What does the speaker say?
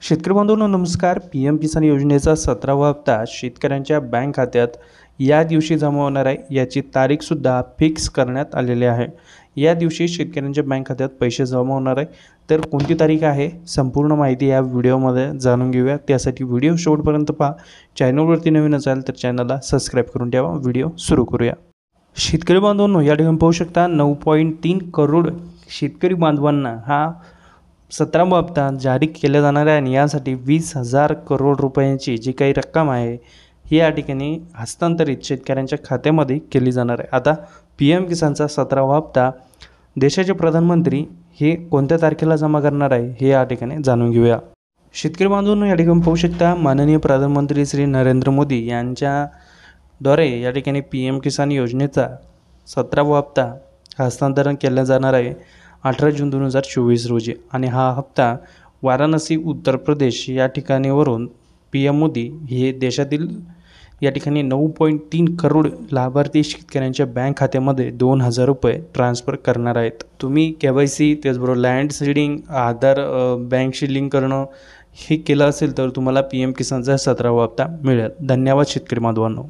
शेतकरी बांधवांनो नमस्कार. पी एम किसान योजनेचा 17वा हप्ता शेतकऱ्यांच्या बँक खात्यात या दिवशी जमा होणार आहे. याची तारीखसुद्धा फिक्स करण्यात आलेली आहे. या दिवशी शेतकऱ्यांच्या बँक खात्यात पैसे जमा होणार आहे. तर कोणती तारीख आहे संपूर्ण माहिती या व्हिडिओमध्ये जाणून घेऊया. त्यासाठी व्हिडिओ शेवटपर्यंत पहा. चॅनलवरती नवीन असाल तर चॅनलला सबस्क्राईब करून ठेवा. व्हिडिओ सुरू करूया. शेतकरी बांधवांनो या ठिकाणी पाहू शकता 9.3 करोड शेतकरी बांधवांना हा 17वा हप्ता जारी केला जाणार आहे आणि यासाठी 20,000 करोड रुपयांची जी काही रक्कम आहे ही या ठिकाणी हस्तांतरित शेतकऱ्यांच्या खात्यामध्ये केली जाणार आहे. आता पी एम किसानचा 17वा हप्ता देशाचे प्रधानमंत्री हे कोणत्या तारखेला जमा करणार आहे हे या ठिकाणी जाणून घेऊया. शेतकरी बांधवांनो या ठिकाणी पाहू शकता माननीय प्रधानमंत्री श्री नरेंद्र मोदी यांच्याद्वारे या ठिकाणी पी एम किसान योजनेचा 17वा हप्ता हस्तांतरण केलं जाणार आहे 18 जून 2024 रोजी आणि हा हप्ता वाराणसी उत्तर प्रदेश या ठिकाणीवरून पी एम मोदी हे देशातील या ठिकाणी 9.3 करोड लाभार्थी शेतकऱ्यांच्या बँक खात्यामध्ये 2,000 रुपये ट्रान्सफर करणार आहेत. तुम्ही KYC त्याचबरोबर लँड सीडिंग आधार बँकशी लिंक करणं हे केलं असेल तर तुम्हाला पी एम किसानचा 17वा हप्ता मिळेल. धन्यवाद शेतकरी बांधवांनो.